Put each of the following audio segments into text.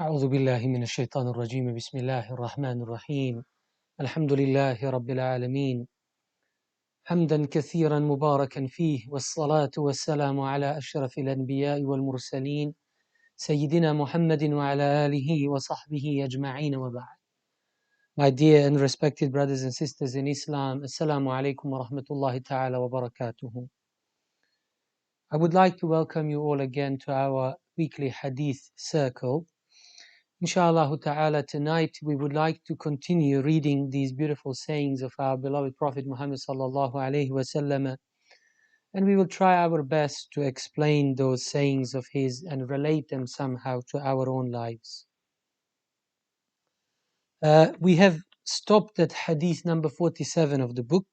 أعوذ بالله من الشيطان الرجيم بسم الله الرحمن الرحيم الحمد لله رب العالمين حمدا كثيرا مباركا فيه والصلاة والسلام على أشرف الأنبياء والمرسلين سيدنا محمد وعلى آله وصحبه أجمعين وبعد. My dear and respected brothers and sisters in Islam, Assalamu alaikum wa rahmatullahi ta'ala wa barakatuhu. I would like to welcome you all again to our weekly Hadith circle. Inshallah ta'ala, tonight we would like to continue reading these beautiful sayings of our beloved Prophet Muhammad sallallahu alaihi wasallam, and we will try our best to explain those sayings of his and relate them somehow to our own lives. We have stopped at hadith number 47 of the book,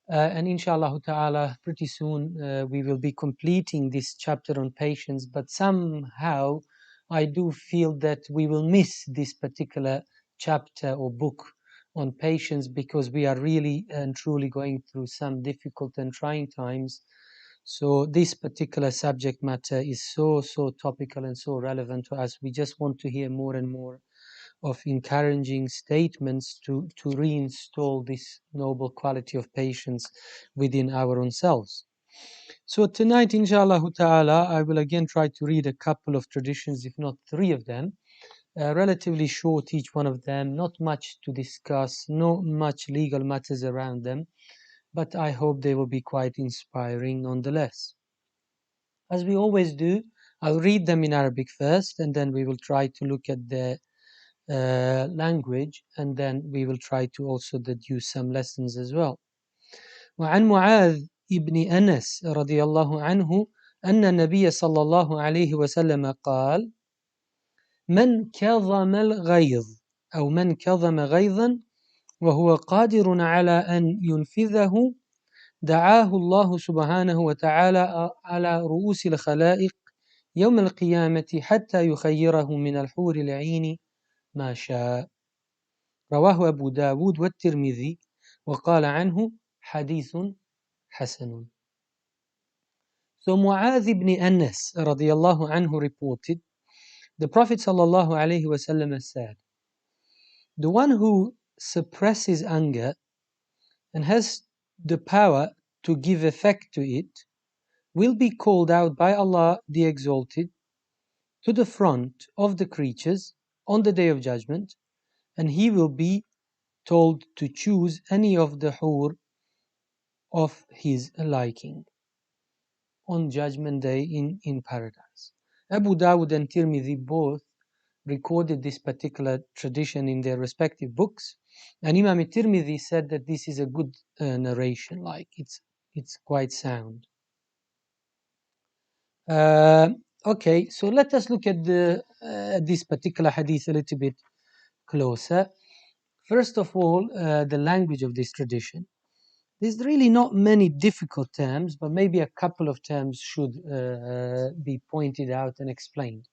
and inshallah ta'ala pretty soon we will be completing this chapter on patience, but somehow I do feel that we will miss this particular chapter or book on patience because we are really and truly going through some difficult and trying times. So this particular subject matter is so topical and so relevant to us. We just want to hear more and more of encouraging statements to reinstall this noble quality of patience within our own selves. So tonight, inshallah ta'ala, I will again try to read a couple of traditions, if not three of them, relatively short each one of them, not much to discuss, not much legal matters around them, but I hope they will be quite inspiring nonetheless. As we always do, I'll read them in Arabic first, and then we will try to look at the language, and then we will try to also deduce some lessons as well. وعن معاذ ابن أنس رضي الله عنه أن النبي صلى الله عليه وسلم قال: من كظم الغيظ أو من كظم غيظا وهو قادر على أن ينفذه دعاه الله سبحانه وتعالى على رؤوس الخلائق يوم القيامة حتى يخيره من الحور العين ما شاء. رواه أبو داود والترمذي وقال عنه حديث حسن. So Mu'adh ibn Anas radiallahu anhu reported, the Prophet sallallahu alayhi wasallam said, the one who suppresses anger and has the power to give effect to it will be called out by Allah the Exalted to the front of the creatures on the Day of Judgment, and he will be told to choose any of the hur of his liking on Judgment Day in paradise. Abu Dawud and Tirmidhi both recorded this particular tradition in their respective books, and Imam Tirmidhi said that this is a good narration, like it's quite sound. Okay, so let us look at this particular hadith a little bit closer. First of all, the language of this tradition. There's really not many difficult terms, but maybe a couple of terms should be pointed out and explained.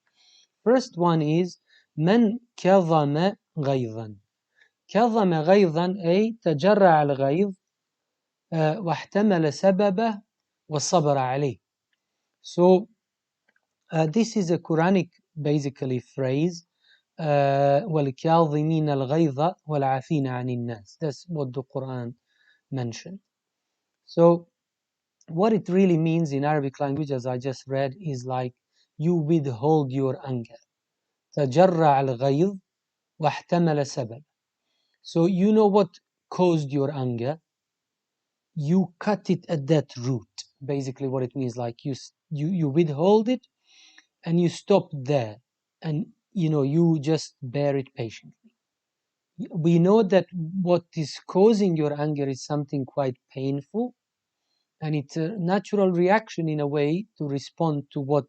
First one is من كظم غيظا. كظم غيظا أي تجرع الغيظ واحتمل سببه وصبر عليه. So this is a Quranic basically phrase. والكاظمين الغيظ والعافين عن الناس. That's what the Quran mentioned. So what it really means in Arabic language, as I just read, is like you withhold your anger. تجرع الغيظ واحتمل سبب. So you know what caused your anger. You cut it at that root. Basically what it means, like you withhold it and you stop there, and you just bear it patiently. We know that what is causing your anger is something quite painful, and it's a natural reaction in a way to respond to what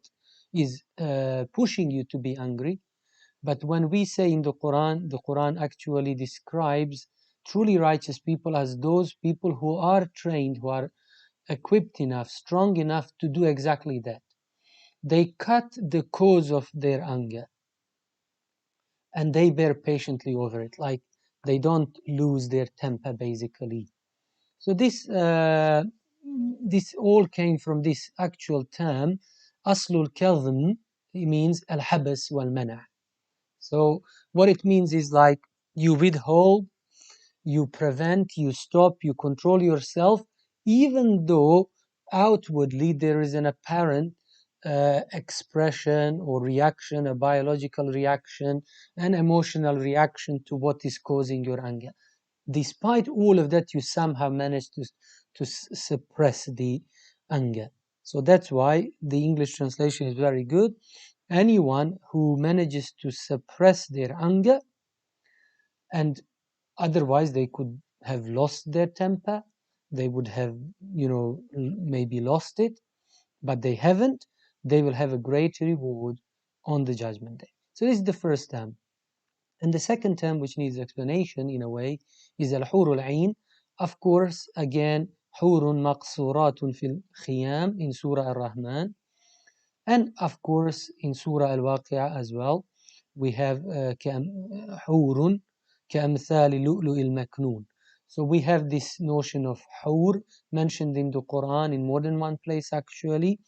is pushing you to be angry. But when we say in the Quran actually describes truly righteous people as those people who are trained, who are equipped enough, strong enough to do exactly that. They cut the cause of their anger and they bear patiently over it, like they don't lose their temper basically. So this all came from this actual term, aslul kadhm. It means al-habas wal-mana'. So what it means is like you withhold, you prevent, you stop, you control yourself, even though outwardly there is an apparent expression or reaction, a biological reaction, an emotional reaction to what is causing your anger. Despite all of that, you somehow manage to suppress the anger. So that's why the English translation is very good. Anyone who manages to suppress their anger, and otherwise they could have lost their temper, they would have, maybe lost it, but they haven't, they will have a great reward on the judgment day. So this is the first term. And the second term, which needs explanation in a way, is al-hur al-ain. Of course, again, hurun maqsuratun fil khiyam in Surah Ar-Rahman. And of course, in Surah Al-Waqi'ah as well, we have hurun ka'amthali lu'lu'il maknoon. So we have this notion of hur mentioned in the Quran in more than one place actually,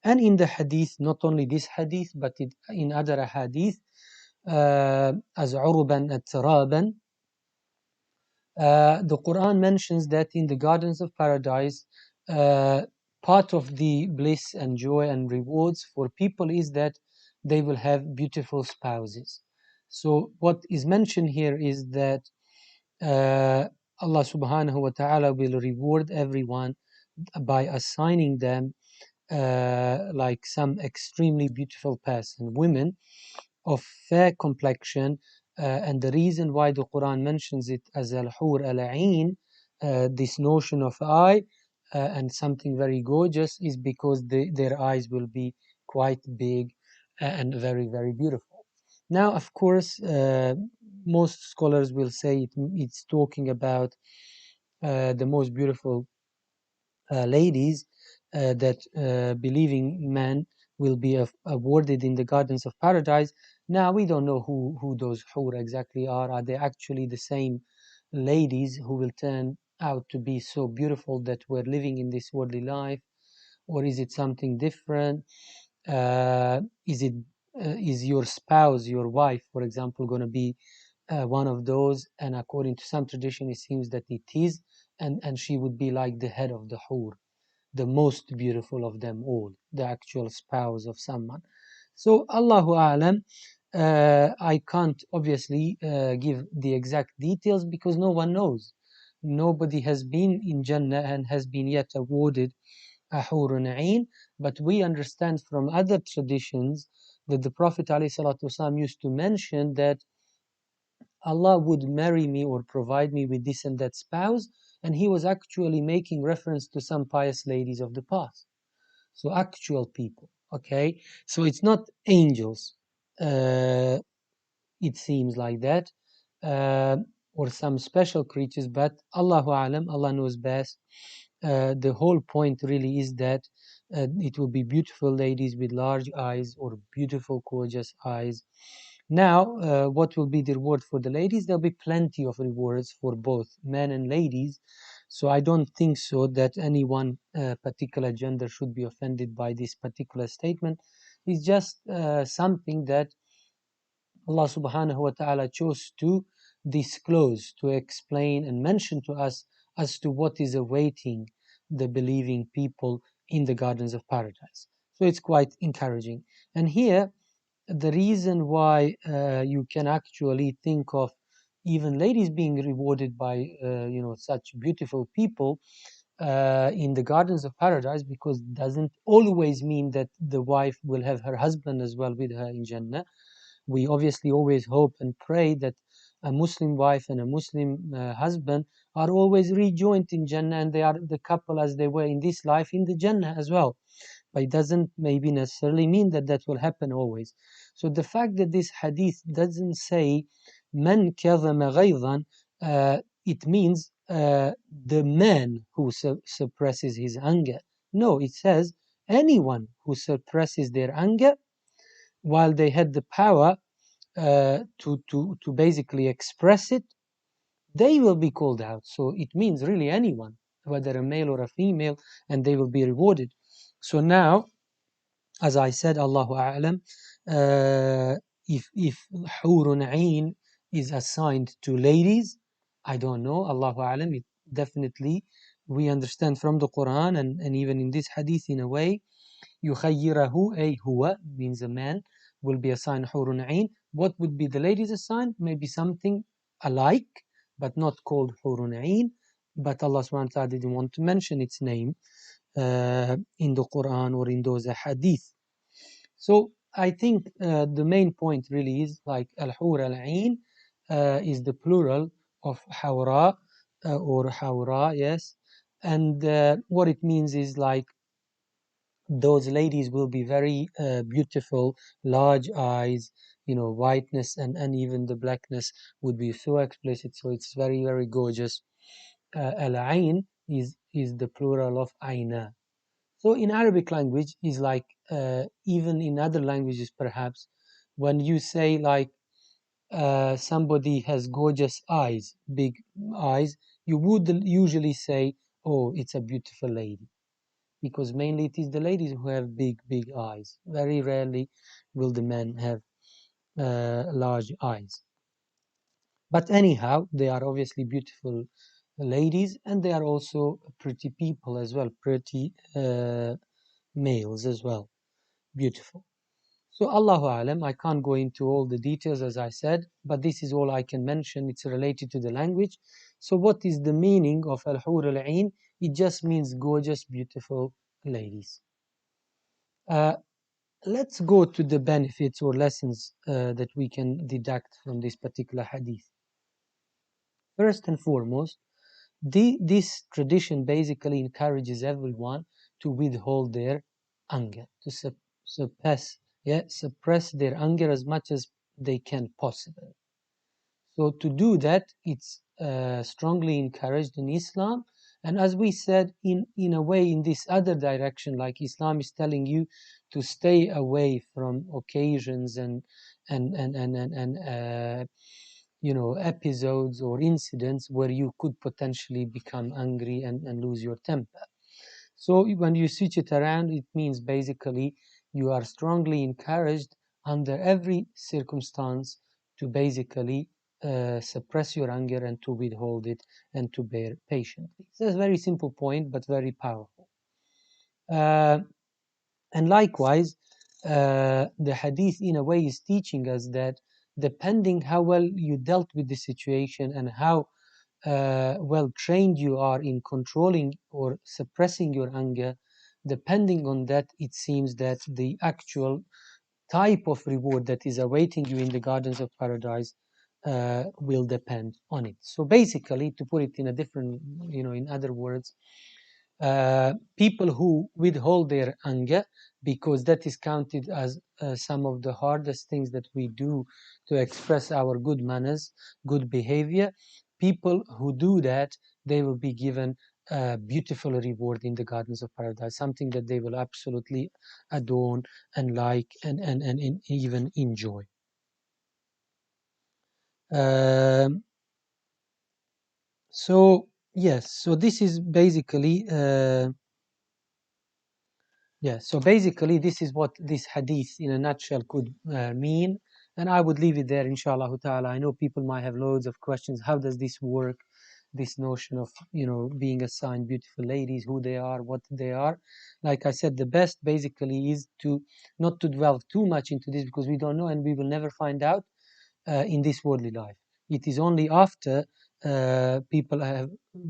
and in the hadith, not only this hadith, but in other hadith, as uruban at-taraban. The Quran mentions that in the gardens of paradise, part of the bliss and joy and rewards for people is that they will have beautiful spouses. So what is mentioned here is that Allah subhanahu wa ta'ala will reward everyone by assigning them like some extremely beautiful person, women of fair complexion, and the reason why the Quran mentions it as al-hur al-ain, this notion of eye and something very gorgeous, is because their eyes will be quite big and very, very beautiful. Now, of course, most scholars will say it's talking about the most beautiful ladies that believing men will be awarded in the gardens of paradise. Now we don't know who those hur exactly are. Are they actually the same ladies who will turn out to be so beautiful that we're living in this worldly life, or is it something different? Is your spouse, your wife, for example, going to be one of those? And according to some tradition, it seems that it is, and she would be like the head of the hur, the most beautiful of them all, the actual spouse of someone. So Allahu A'lam, I can't obviously give the exact details because no one knows. Nobody has been in Jannah and has been yet awarded a hurun ain, but we understand from other traditions that the Prophet ﷺ used to mention that Allah would marry me or provide me with this and that spouse, and he was actually making reference to some pious ladies of the past. So actual people, okay? So it's not angels, it seems like that, uh, or some special creatures, but Allahu Alam, Allah knows best. The whole point really is that it will be beautiful ladies with large eyes or beautiful, gorgeous eyes. Now, what will be the reward for the ladies? There'll be plenty of rewards for both men and ladies. So I don't think so that any one particular gender should be offended by this particular statement. It's just something that Allah subhanahu wa ta'ala chose to disclose, to explain and mention to us as to what is awaiting the believing people in the gardens of paradise. So it's quite encouraging. And here, the reason why you can actually think of even ladies being rewarded by such beautiful people in the gardens of paradise, because it doesn't always mean that the wife will have her husband as well with her in Jannah. We obviously always hope and pray that a Muslim wife and a Muslim husband are always rejoined in Jannah, and they are the couple as they were in this life in the Jannah as well. But it doesn't maybe necessarily mean that that will happen always. So the fact that this hadith doesn't say man kadhama ghaydan, it means the man who suppresses his anger. No, it says anyone who suppresses their anger while they had the power to basically express it, they will be called out. So it means really anyone, whether a male or a female, and they will be rewarded. So now, as I said, Allahu A'lam, if Hurun Ain is assigned to ladies, I don't know. Allahu Alam. It definitely we understand from the Quran and even in this hadith in a way. يخيره أي هو means a man will be assigned Hurun Ain. What would be the ladies assigned? Maybe something alike, but not called Hurun Ain. But Allah subhanahu wa ta'ala didn't want to mention its name in the Quran or in those hadith. So I think the main point really is like Al-Hur Al-Ain is the plural of Hawra or Hawra, yes. And what it means is like those ladies will be very beautiful, large eyes, whiteness and even the blackness would be so explicit. So it's very, very gorgeous. Al-Ain is the plural of Aina. So in Arabic language is like even in other languages perhaps when you say like somebody has gorgeous eyes, big eyes, you would usually say, oh, it's a beautiful lady, because mainly it is the ladies who have big eyes. Very rarely will the men have large eyes. But anyhow, they are obviously beautiful ladies, and they are also pretty people as well, pretty males as well, beautiful. So Allahu Alam, I can't go into all the details as I said, but this is all I can mention. It's related to the language. So what is the meaning of Al-Hur Al-Ain? It just means gorgeous, beautiful ladies. Let's go to the benefits or lessons that we can deduct from this particular hadith. First and foremost, this tradition basically encourages everyone to withhold their anger, to suppress their anger as much as they can possibly. So to do that, it's strongly encouraged in Islam. And as we said, in a way, in this other direction, like Islam is telling you to stay away from occasions and episodes or incidents where you could potentially become angry and lose your temper. So when you switch it around, it means basically you are strongly encouraged under every circumstance to basically suppress your anger and to withhold it and to bear patiently. It's a very simple point, but very powerful. And likewise, the hadith in a way is teaching us that depending how well you dealt with the situation and how well trained you are in controlling or suppressing your anger, depending on that, it seems that the actual type of reward that is awaiting you in the gardens of paradise will depend on it. So basically, to put it in a different, in other words, people who withhold their anger, because that is counted as some of the hardest things that we do to express our good manners, good behavior. People who do that, they will be given a beautiful reward in the gardens of paradise, something that they will absolutely adorn and like and even enjoy. So yes, so this is basically so basically this is what this hadith in a nutshell could mean, and I would leave it there, inshallah ta'ala. I know people might have loads of questions. How does this work? This notion of being assigned beautiful ladies, who they are, what they are. Like I said, the best basically is to not to dwell too much into this, because we don't know and we will never find out in this worldly life. It is only after people have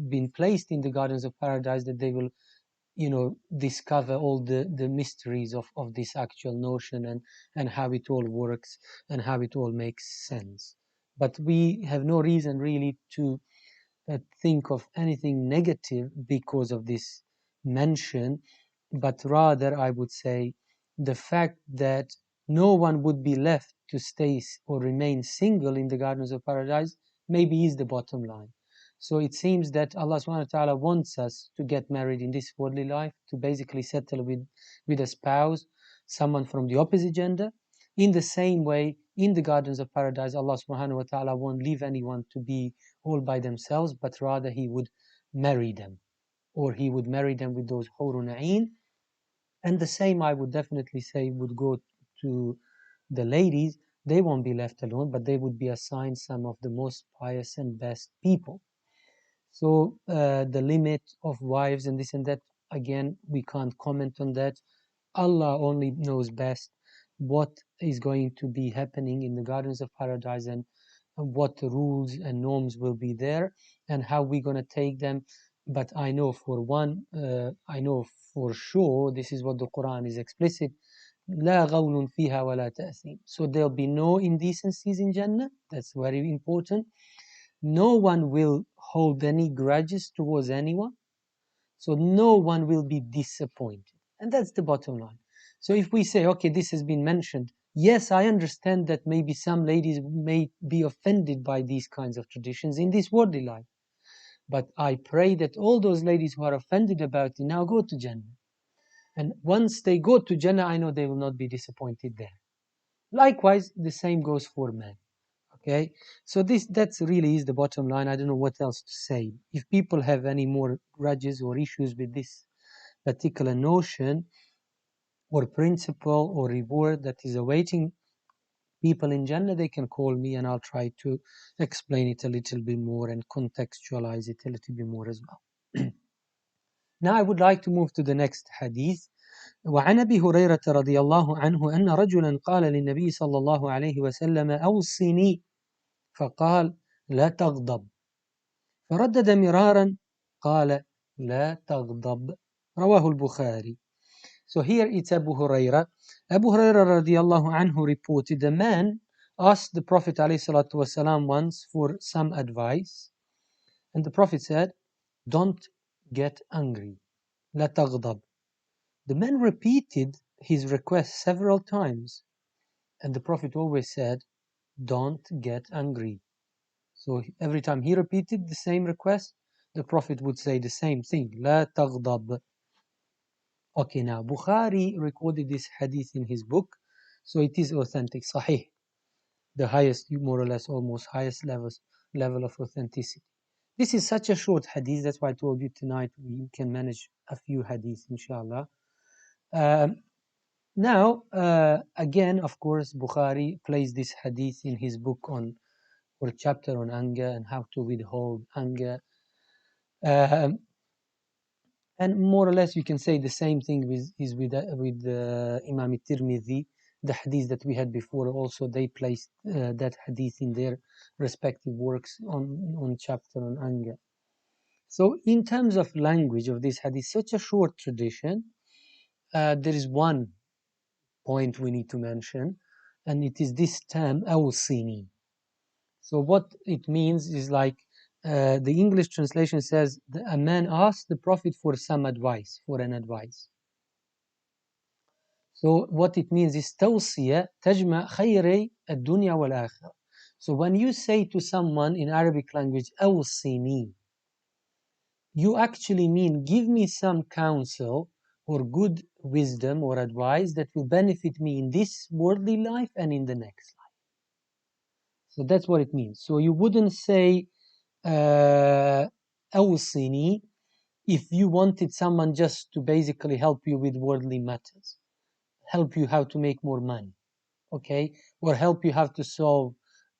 been placed in the gardens of paradise that they will discover all the mysteries of this actual notion and how it all works and how it all makes sense. But we have no reason really to think of anything negative because of this mention, but rather I would say the fact that no one would be left to stay or remain single in the gardens of paradise maybe is the bottom line. So it seems that Allah subhanahu wa ta'ala wants us to get married in this worldly life, to basically settle with a spouse, someone from the opposite gender. In the same way, in the gardens of paradise, Allah subhanahu wa ta'ala won't leave anyone to be all by themselves, but rather He would marry them, or He would marry them with those hurun ain. And the same, I would definitely say, would go to the ladies, they won't be left alone, but they would be assigned some of the most pious and best people. So the limit of wives and this and that, again, we can't comment on that. Allah only knows best what is going to be happening in the gardens of paradise, and what rules and norms will be there, and how we're going to take them. But I know for one, I know for sure, this is what the Quran is explicit, لا غول فيها ولا تأثيم. So there'll be no indecencies in Jannah. That's very important. No one will hold any grudges towards anyone. So no one will be disappointed. And that's the bottom line. So if we say, okay, this has been mentioned, yes, I understand that maybe some ladies may be offended by these kinds of traditions in this worldly life. But I pray that all those ladies who are offended about it now go to Jannah. And once they go to Jannah, I know they will not be disappointed there. Likewise, the same goes for men. Okay, so that's really is the bottom line. I don't know what else to say. If people have any more grudges or issues with this particular notion or principle or reward that is awaiting people in Jannah, they can call me and I'll try to explain it a little bit more and contextualize it a little bit more as well. Now I would like to move to the next hadith. وعن أبي هريرة رضي الله عنه أن رجلا قال للنبي صلى الله عليه وسلم أوصني فقال لا تغضب فردد مرارا قال لا تغضب رواه البخاري. So here it's Abu Huraira. Abu Huraira radiallahu anhu reported a man asked the Prophet ﷺ once for some advice, and the Prophet said, don't get angry. لا تغضب. The man repeated his request several times, and the Prophet always said, don't get angry. So every time he repeated the same request, the Prophet would say the same thing, لا تغضب. Okay, now Bukhari recorded this hadith in his book, so it is authentic, sahih, the highest, more or less, almost highest level of authenticity. This is such a short hadith, that's why I told you tonight we can manage a few hadiths, inshallah. Now, again, of course, Bukhari placed this hadith in his book on, or chapter on anger and how to withhold anger. And more or less, you can say the same thing with Imam Tirmidhi. The hadith that we had before, also they placed that hadith in their respective works on chapter on anger. So in terms of language of this hadith, such a short tradition, there is one point we need to mention, and it is this term awsini. So what it means is like, the English translation says a man asked the Prophet for some advice, for an advice. So what it means is توصية تجمع خيري الدنيا والآخرة. So when you say to someone in Arabic language أوصيني, you actually mean give me some counsel or good wisdom or advice that will benefit me in this worldly life and in the next life. So that's what it means. So you wouldn't say أوصيني if you wanted someone just to basically help you with worldly matters, help you how to make more money, okay, or help you how to solve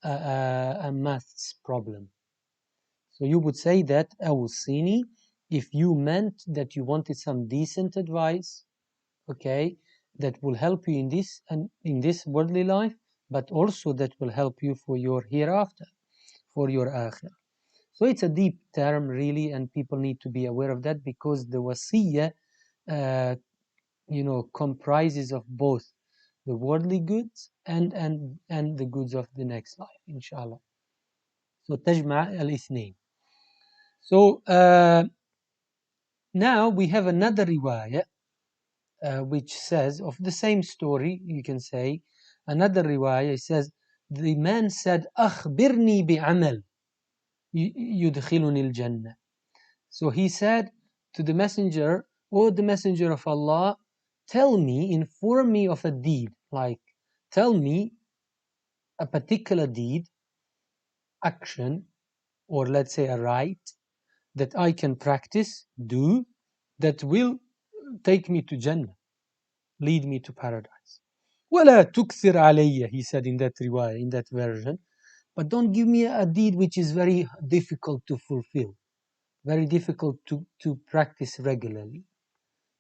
a maths problem. So you would say that أوصيني if you meant that you wanted some decent advice, okay, that will help you in this and in this worldly life, but also that will help you for your hereafter, for your akhirah. So it's a deep term really, and people need to be aware of that, because the wasiyah comprises of both the worldly goods and the goods of the next life, inshallah. So تجمع الاثنين. So now we have another riwayah which says of the same story, you can say, another riwayah, it says, the man said, أخبرني بعمل يدخلني الجنة. So he said to the messenger, "O the messenger of Allah, tell me, inform me of a deed, like tell me a particular deed, action, or let's say a right that I can practice, do, that will take me to Jannah, lead me to paradise." وَلَا تُكْثِرْ عَلَيَّ, he said in that riwayah, in that version. But don't give me a deed which is very difficult to fulfill, very difficult to practice regularly.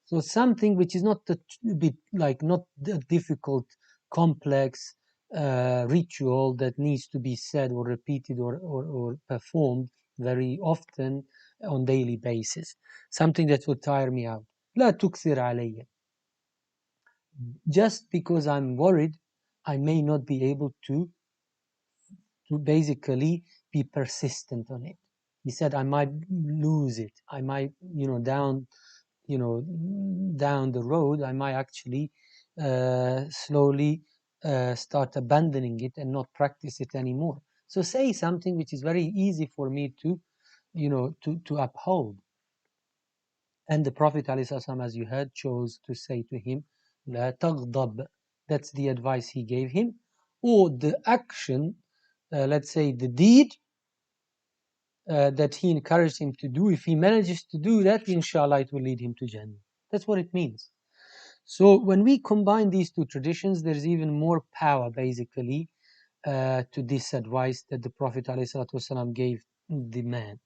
So something which is not a bit like not a difficult, complex ritual that needs to be said or repeated or performed very often on daily basis. Something that will tire me out. لا تكثر علي. Just because I'm worried, I may not be able to basically be persistent on it. He said I might lose it. I might, down the road, I might actually slowly start abandoning it and not practice it anymore. So say something which is very easy for me to uphold. And the Prophet ﷺ, as you heard, chose to say to him, لا تغضب. That's the advice he gave him. Or the action, let's say the deed that he encouraged him to do, if he manages to do that, inshallah, it will lead him to Jannah. That's what it means. So when we combine these two traditions, there's even more power, basically, to this advice that the Prophet ﷺ gave the man.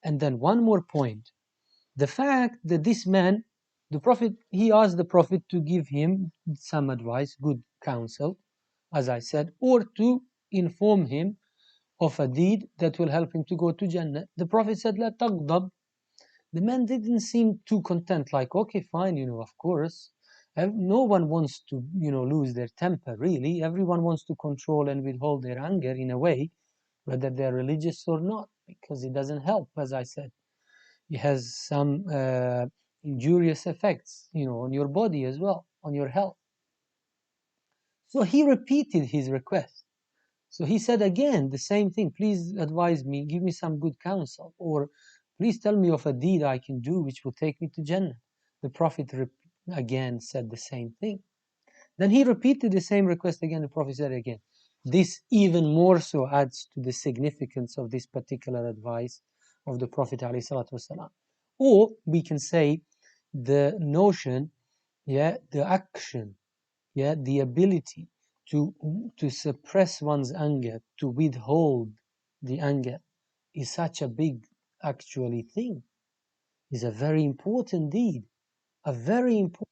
And then one more point. The fact that this man, the Prophet, he asked the Prophet to give him some advice, good counsel, as I said, or to inform him of a deed that will help him to go to Jannah. The Prophet said, لا تغضب. The man didn't seem too content, like, okay, fine, of course. No one wants to, lose their temper, really. Everyone wants to control and withhold their anger in a way, whether they're religious or not, because it doesn't help, as I said. It has some injurious effects, on your body as well, on your health. So he repeated his request. So he said again the same thing. Please advise me, give me some good counsel, or please tell me of a deed I can do which will take me to Jannah. The Prophet again said the same thing. Then he repeated the same request again. The Prophet said again. This even more so adds to the significance of this particular advice of the Prophet ﷺ. Or we can say the notion, the action, the ability to suppress one's anger, to withhold the anger, is such a big actually thing. Is a very important deed, a very important.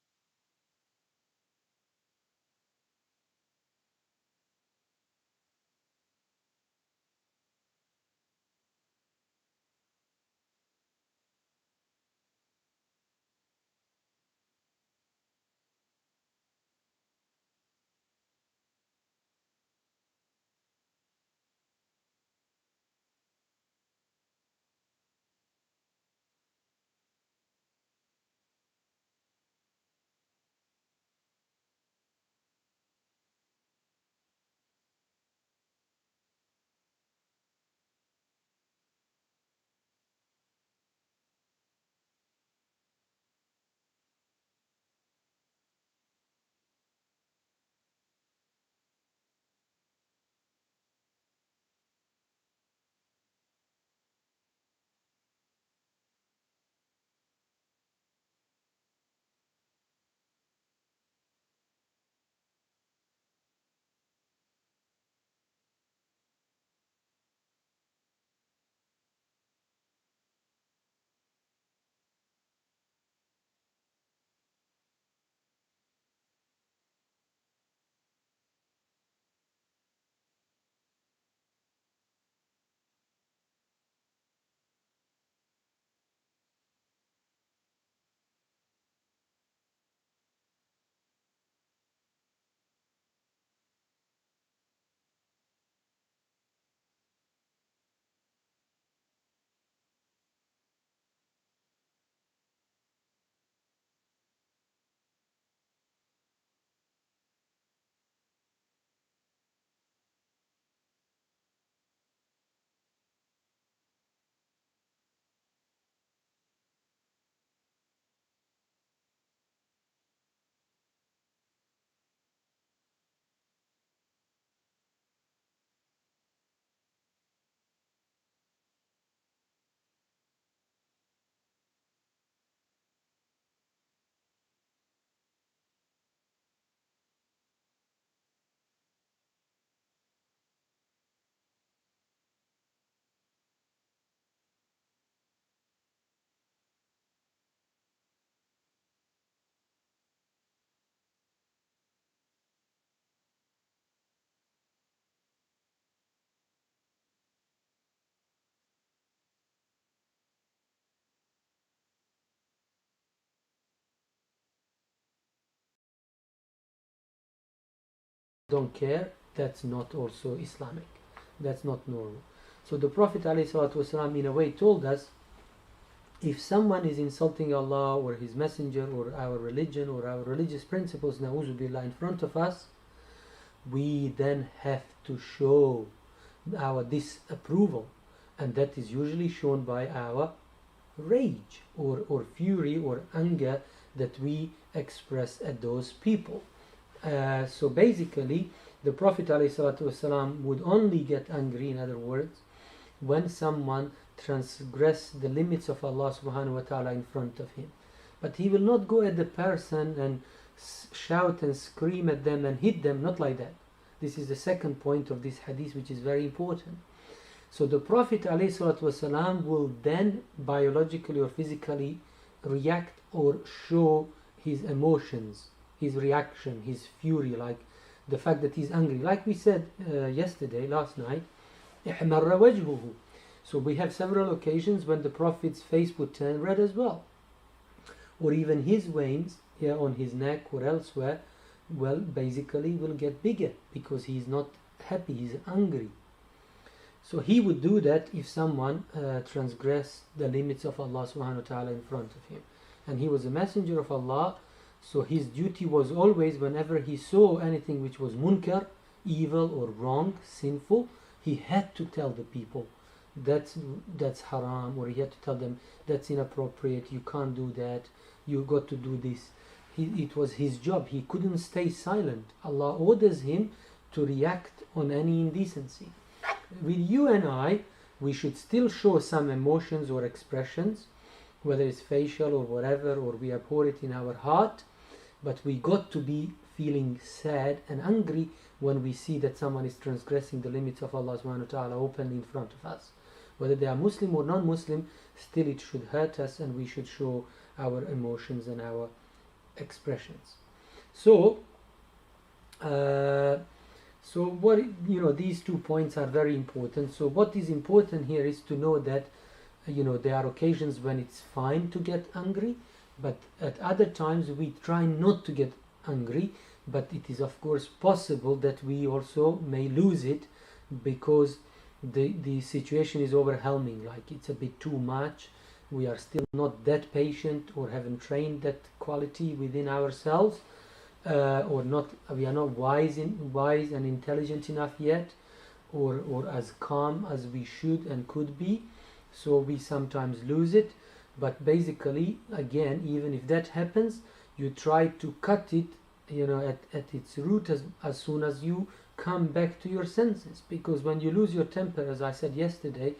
don't care, that's not also Islamic. That's not normal. So the Prophet ﷺ in a way told us, if someone is insulting Allah or His Messenger or our religion or our religious principles, na'udhu billah, in front of us, we then have to show our disapproval, and that is usually shown by our rage or fury or anger that we express at those people. So basically, the Prophet ﷺ would only get angry, in other words, when someone transgress the limits of Allah subhanahu wa ta'ala in front of him. But he will not go at the person and shout and scream at them and hit them, not like that. This is the second point of this hadith, which is very important. So the Prophet ﷺ will then biologically or physically react or show his emotions, his reaction, his fury, like the fact that he's angry. Like we said last night, احمر وجهه. So we have several occasions when the Prophet's face would turn red as well. Or even his veins here on his neck or elsewhere, well, basically will get bigger because he's not happy, he's angry. So he would do that if someone transgressed the limits of Allah subhanahu wa ta'ala in front of him. And he was a messenger of Allah, so his duty was always, whenever he saw anything which was munkar, evil or wrong, sinful, he had to tell the people that's haram, or he had to tell them that's inappropriate, you can't do that, you got to do this. It was his job. He couldn't stay silent. Allah orders him to react on any indecency. With you and I, we should still show some emotions or expressions, whether it's facial or whatever, or we abhor it in our heart, but we got to be feeling sad and angry when we see that someone is transgressing the limits of Allah subhanahu wa ta'ala openly in front of us. Whether they are Muslim or non-Muslim, still it should hurt us, and we should show our emotions and our expressions. So what, these 2 points are very important. So what is important here is to know that there are occasions when it's fine to get angry, but at other times we try not to get angry, but it is of course possible that we also may lose it because the situation is overwhelming, like it's a bit too much. We are still not that patient or haven't trained that quality within ourselves, or we are not wise and intelligent enough yet, or as calm as we should and could be. So we sometimes lose it. But basically, again, even if that happens, you try to cut it, at its root as soon as you come back to your senses. Because when you lose your temper, as I said yesterday,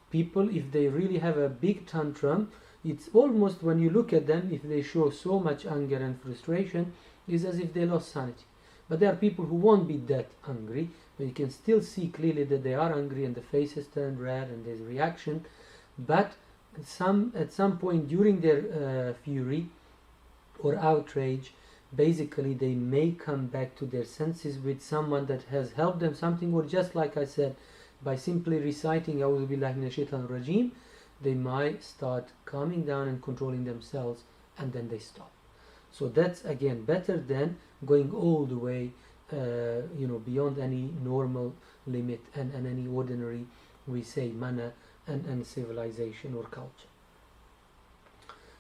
people, if they really have a big tantrum, it's almost, when you look at them, if they show so much anger and frustration, it's as if they lost sanity. But there are people who won't be that angry, but you can still see clearly that they are angry and the face has turned red and there's reaction. But at some point during their fury or outrage, basically they may come back to their senses with someone that has helped them something, or just like I said, by simply reciting A'udhu Billahi Minash Shaitanir Rajeem, they might start calming down and controlling themselves, and then they stop. So that's again better than going all the way beyond any normal limit and any ordinary, we say, manner and civilization or culture.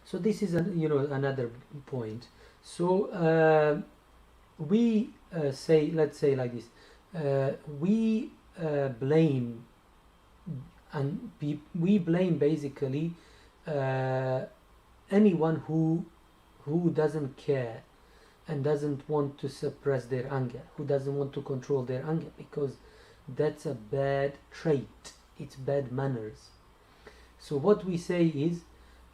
So this is another point. So we say, let's say like this, we blame basically anyone who doesn't care and doesn't want to suppress their anger, who doesn't want to control their anger, because that's a bad trait, it's bad manners. So what we say is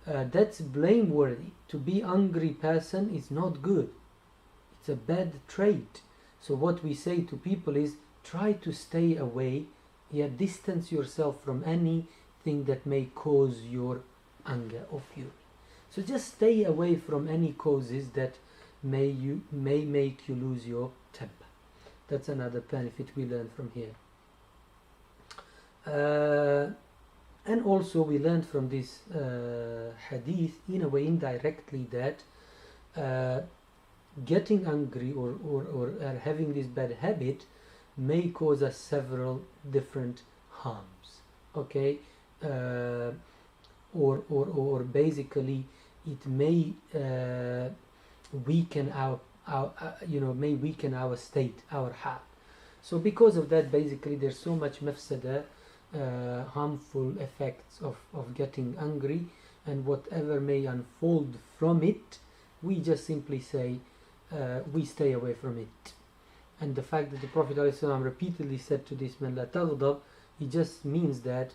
that's blameworthy. To be angry person is not good, it's a bad trait. So what we say to people is, try to stay away, distance yourself from anything that may cause your anger or fury. So just stay away from any causes that may make you lose your temper. That's another benefit we learn from here. And also we learned from this hadith, in a way indirectly, that getting angry or having this bad habit may cause us several different harms. Okay, or basically it may weaken our may weaken our state, our hal. So because of that, basically there's so much mafsada, harmful effects of getting angry, and whatever may unfold from it, we just simply say we stay away from it. And the fact that the Prophet ﷺ repeatedly said to this man, La taghdab, it just means that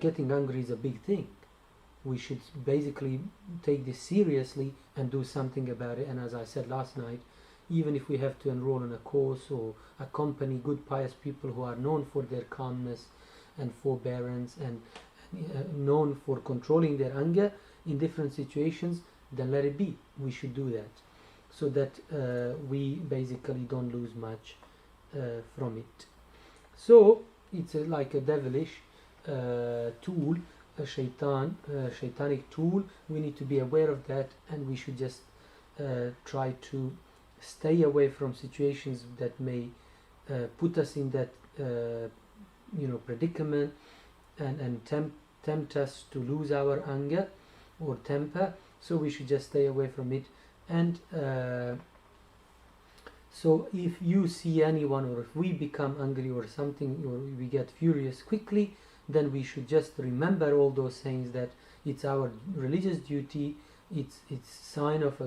getting angry is a big thing. We should basically take this seriously and do something about it. And as I said last night, even if we have to enroll in a course or accompany good pious people who are known for their calmness and forbearance and known for controlling their anger in different situations, then let it be. We should do that, so that we basically don't lose much from it. So it's like a devilish tool, a shaitanic tool. We need to be aware of that, and we should just try to stay away from situations that may put us in that predicament and tempt us to lose our anger or temper. So we should just stay away from it. And so if you see anyone, or if we become angry or something, or we get furious quickly, then we should just remember all those things, that it's our religious duty, it's sign of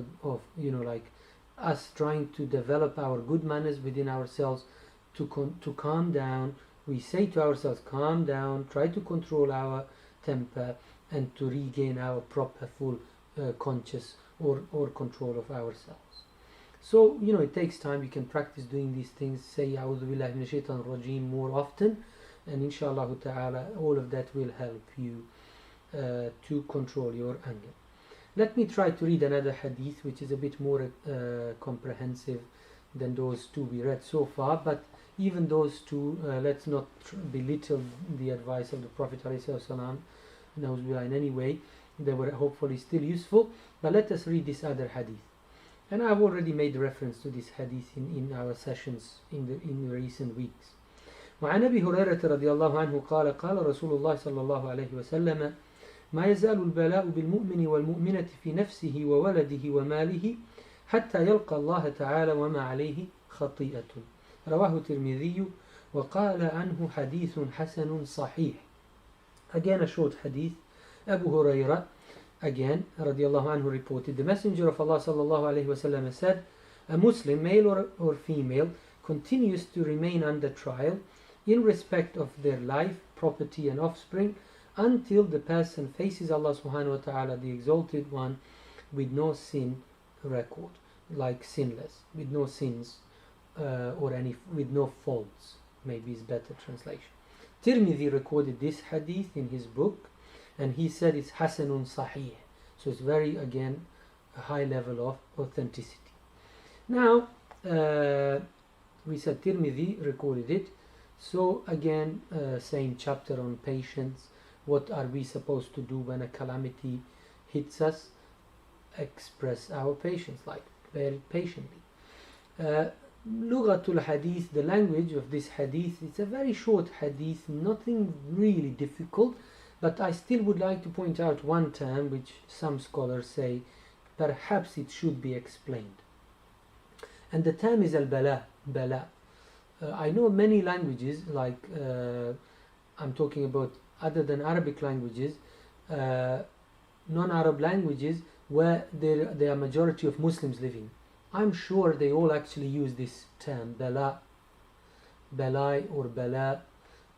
like us trying to develop our good manners within ourselves, to calm down. We say to ourselves, calm down, try to control our temper, and to regain our proper full conscious or control of ourselves. So it takes time. You can practice doing these things, say A'udhu Billahi Minash Shaitanir Rajeem more often, and inshallah ta'ala all of that will help you to control your anger. Let me try to read another hadith which is a bit more comprehensive than those two we read so far, but even those two, let's not belittle the advice of the Prophet ﷺ in any way. They were hopefully still useful, but let us read this other hadith. And I've already made reference to this hadith in our sessions in the recent weeks. وعن أبي هريرة رضي الله عنه قال قال رسول الله صلى الله عليه وسلم ما يزال البلاء بالمؤمن والمؤمنة في نفسه وولده وماله حتى يلقى الله تعالى وما عليه خطيئة. رواه الترمذي وقال عنه حديث حسن صحيح. Again a short hadith. Abu Hurairah, again, radiallahu anhu, reported, the Messenger of Allah sallallahu alayhi wasallam said, a Muslim, male or female, continues to remain under trial in respect of their life, property and offspring until the person faces Allah subhanahu wa ta'ala, the Exalted One, with no sin record, like sinless, with no sins with no faults, maybe is better translation. Tirmidhi recorded this hadith in his book, and he said it's Hasanun Sahih. So it's very, again, a high level of authenticity. Now, we said Tirmidhi recorded it. So again, same chapter on patience. What are we supposed to do when a calamity hits us? Express our patience, like bear it patiently. Lughatul Hadith, the language of this hadith, it's a very short hadith, nothing really difficult. But I still would like to point out one term which some scholars say perhaps it should be explained. And the term is al-bala, bala. I know many languages, like I'm talking about other than Arabic languages, non-Arab languages where there are majority of Muslims living. I'm sure they all actually use this term, bala, balai or bala,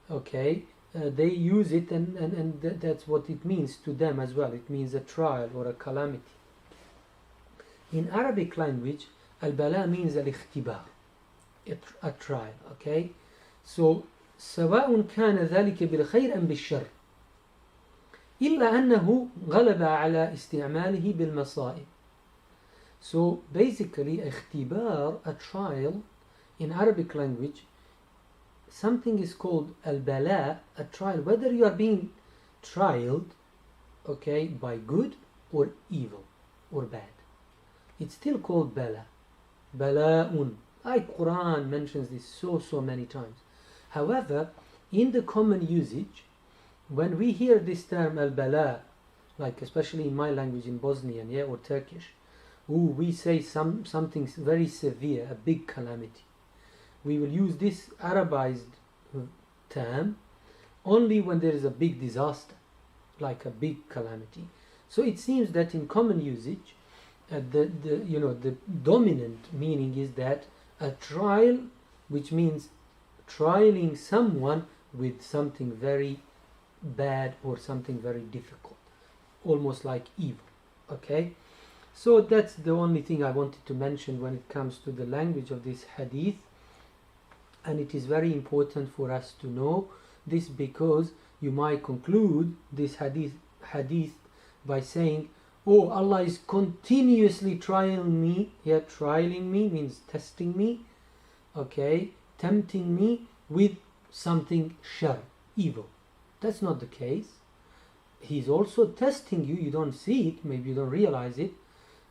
okay? They use it, and that's what it means to them as well. It means a trial or a calamity. In Arabic language, al-bala means al-ikhtibar, a trial, okay? So, سواء كان ذلك بالخير أم بالشر إلا أنه غلب على استعماله بالمصائب. So basically, ikhtibar, a trial, in Arabic language, something is called al-bala, a trial, whether you are being trialed, okay, by good or evil or bad. It's still called bala. bala'un. Like Quran mentions this so many times. However, in the common usage, when we hear this term al-bala, like especially in my language, in Bosnian, or Turkish, we say something very severe, a big calamity. We will use this Arabized term only when there is a big disaster, like a big calamity. So it seems that in common usage, the dominant meaning is that a trial, which means trialing someone with something very bad or something very difficult, almost like evil. Okay, so that's the only thing I wanted to mention when it comes to the language of this hadith. And it is very important for us to know this, because you might conclude this hadith by saying, oh, Allah is continuously trialing me. Yeah, trialing me means testing me, okay, tempting me with something shar, evil. That's not the case. He's also testing you. You don't see it, maybe you don't realize it.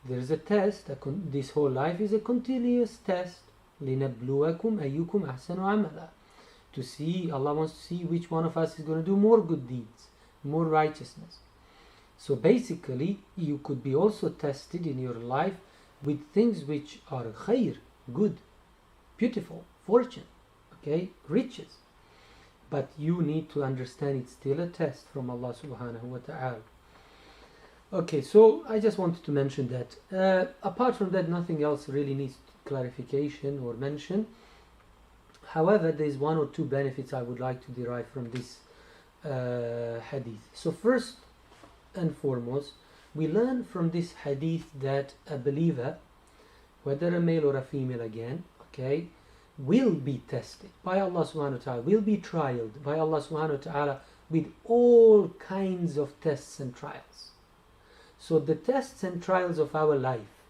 There's a test. This whole life is a continuous test. لِنَبْلُوَكُمْ أَيُّكُمْ أَحْسَنُ عَمَلًا. To see, Allah wants to see which one of us is going to do more good deeds, more righteousness. So basically, you could be also tested in your life with things which are khair, good, beautiful, fortune, okay, riches. But you need to understand it's still a test from Allah subhanahu wa ta'ala. Okay, so I just wanted to mention that. Apart from that, nothing else really needs clarification or mention. However, there is one or two benefits I would like to derive from this hadith. So first and foremost, we learn from this hadith that a believer, whether a male or a female again, okay, will be tested by Allah subhanahu wa ta'ala, will be trialed by Allah subhanahu wa ta'ala with all kinds of tests and trials. So the tests and trials of our life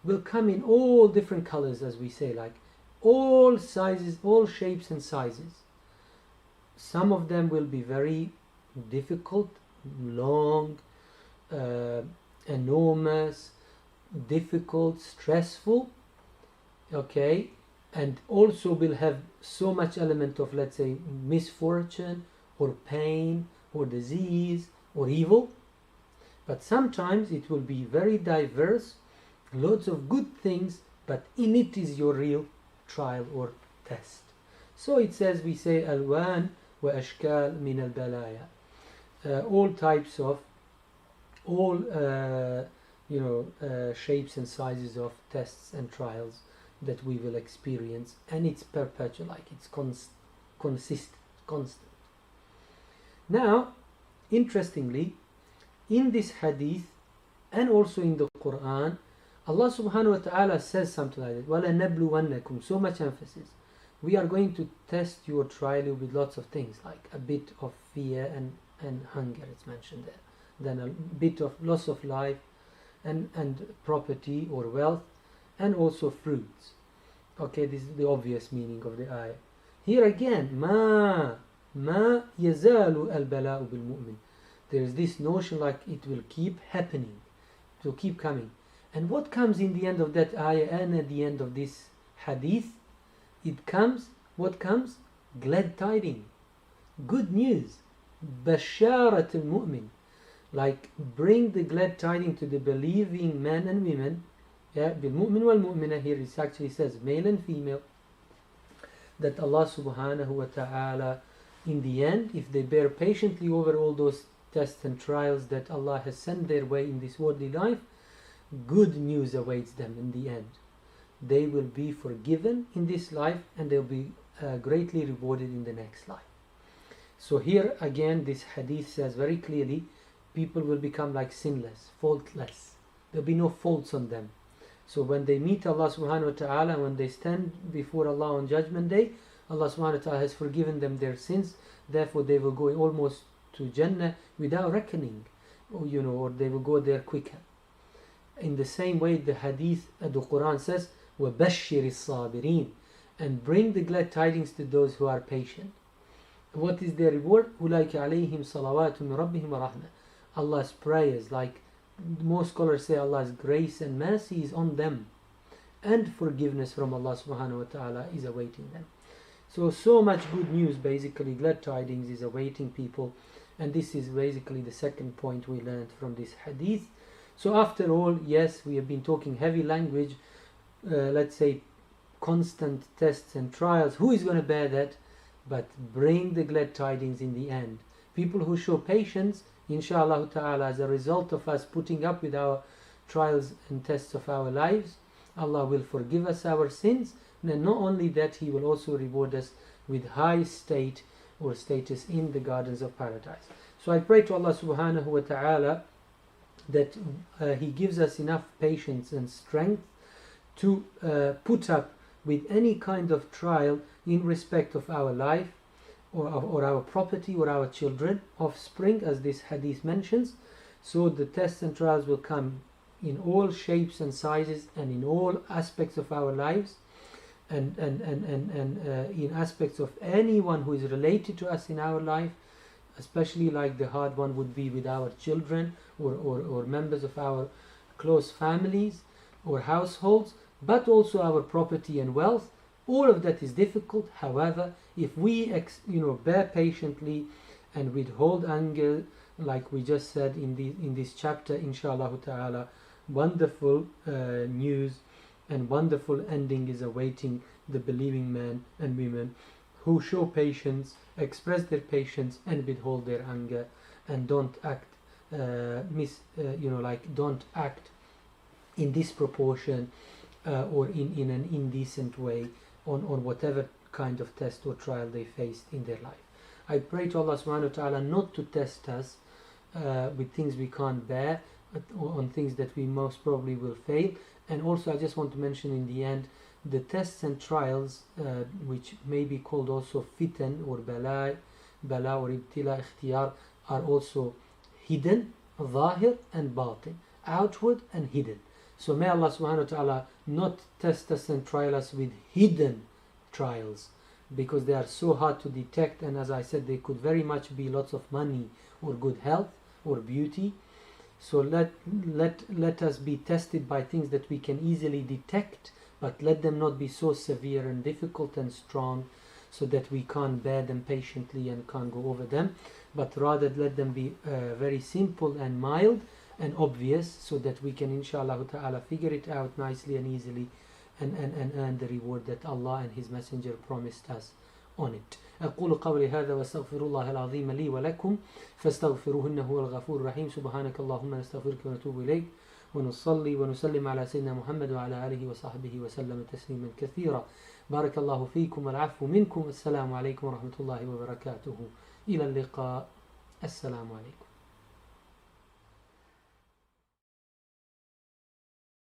will come in all different colors, as we say, like all sizes, all shapes and sizes. Some of them will be very difficult, long, enormous, difficult, stressful, okay, and also will have so much element of, let's say, misfortune or pain or disease or evil. But sometimes it will be very diverse, lots of good things, but in it is your real trial or test. So it says, we say alwan wa ashkal min al balaya, all types of, all shapes and sizes of tests and trials that we will experience, and it's perpetual, like it's constant. Now, interestingly, in this hadith and also in the Quran, Allah subhanahu wa ta'ala says something like that, وَلَنَبْلُوَنَّكُمْ, so much emphasis. We are going to test you or trial you with lots of things, like a bit of fear and hunger, it's mentioned there. Then a bit of loss of life and property or wealth, and also fruits. Okay, this is the obvious meaning of the ayah. Here again, ma yazalu al-bala'u bil-mu'min. There is this notion like it will keep happening, it will keep coming. And what comes in the end of that ayah and at the end of this hadith? It comes, what comes? Glad tidings, good news, basharat al-mu'min. Like bring the glad tidings to the believing men and women. Yeah, bil-mu'min wal-mu'mina, here it actually says male and female, that Allah subhanahu wa ta'ala, in the end, if they bear patiently over all those tests and trials that Allah has sent their way in this worldly life, good news awaits them in the end. They will be forgiven in this life and they'll be greatly rewarded in the next life. So here again, this hadith says very clearly, people will become like sinless, faultless. There'll be no faults on them. So when they meet Allah subhanahu wa ta'ala, when they stand before Allah on Judgment Day, Allah subhanahu wa ta'ala has forgiven them their sins. Therefore they will go almost to Jannah without reckoning, or they will go there quicker. In the same way, the hadith, the Quran says, وَبَشِّرِ الصَّابِرِينَ, and bring the glad tidings to those who are patient. What is their reward? أُولَٰئِكَ عَلَيْهِمْ صَلَوَاتٌ مِّن رَبِّهِمْ وَرَحْمَةٌ. Allah's prayers, like most scholars say, Allah's grace and mercy is on them. and forgiveness from Allah subhanahu wa ta'ala is awaiting them. So much good news, basically, glad tidings is awaiting people. And this is basically the second point we learned from this hadith. So after all, yes, we have been talking heavy language, let's say constant tests and trials. Who is going to bear that? But bring the glad tidings in the end. People who show patience, inshallah ta'ala, as a result of us putting up with our trials and tests of our lives, Allah will forgive us our sins. And not only that, He will also reward us with high state or status in the gardens of paradise. So I pray to Allah subhanahu wa ta'ala that He gives us enough patience and strength to put up with any kind of trial in respect of our life or our property or our children, offspring, as this hadith mentions. So the tests and trials will come in all shapes and sizes and in all aspects of our lives, and in aspects of anyone who is related to us in our life, especially like the hard one would be with our children or members of our close families or households, but also our property and wealth. All of that is difficult. However, if we bear patiently and withhold anger, like we just said in this chapter, inshallah ta'ala, wonderful news and wonderful ending is awaiting the believing men and women who show patience, express their patience, and withhold their anger, and don't act don't act in disproportion or in an indecent way on whatever kind of test or trial they faced in their life. I pray to Allah subhanahu wa ta'ala not to test us with things we can't bear, on things that we most probably will fail. And also I just want to mention in the end, the tests and trials which may be called also fitan or bala or ibtila ikhtiyar, are also hidden, zahir and batin, outward and hidden. So may Allah subhanahu wa ta'ala not test us and trial us with hidden trials, because they are so hard to detect, and as I said, they could very much be lots of money or good health or beauty. So let us be tested by things that we can easily detect, but let them not be so severe and difficult and strong so that we can't bear them patiently and can't go over them, but rather let them be very simple and mild and obvious, so that we can inshallah ta'ala figure it out nicely and easily and earn the reward that Allah and His Messenger promised us on it. أقول قولي هذا واستغفر الله العظيم لي ولكم فاستغفروه إنه هو الغفور الرحيم. سبحانك اللهم نستغفرك ونتوب إليك ونصلي ونسلم على سيدنا محمد وعلى آله وصحبه وسلم تسليما كثيرا. بارك الله فيكم والعفو منكم. السلام عليكم ورحمة الله وبركاته. إلى اللقاء. السلام عليكم.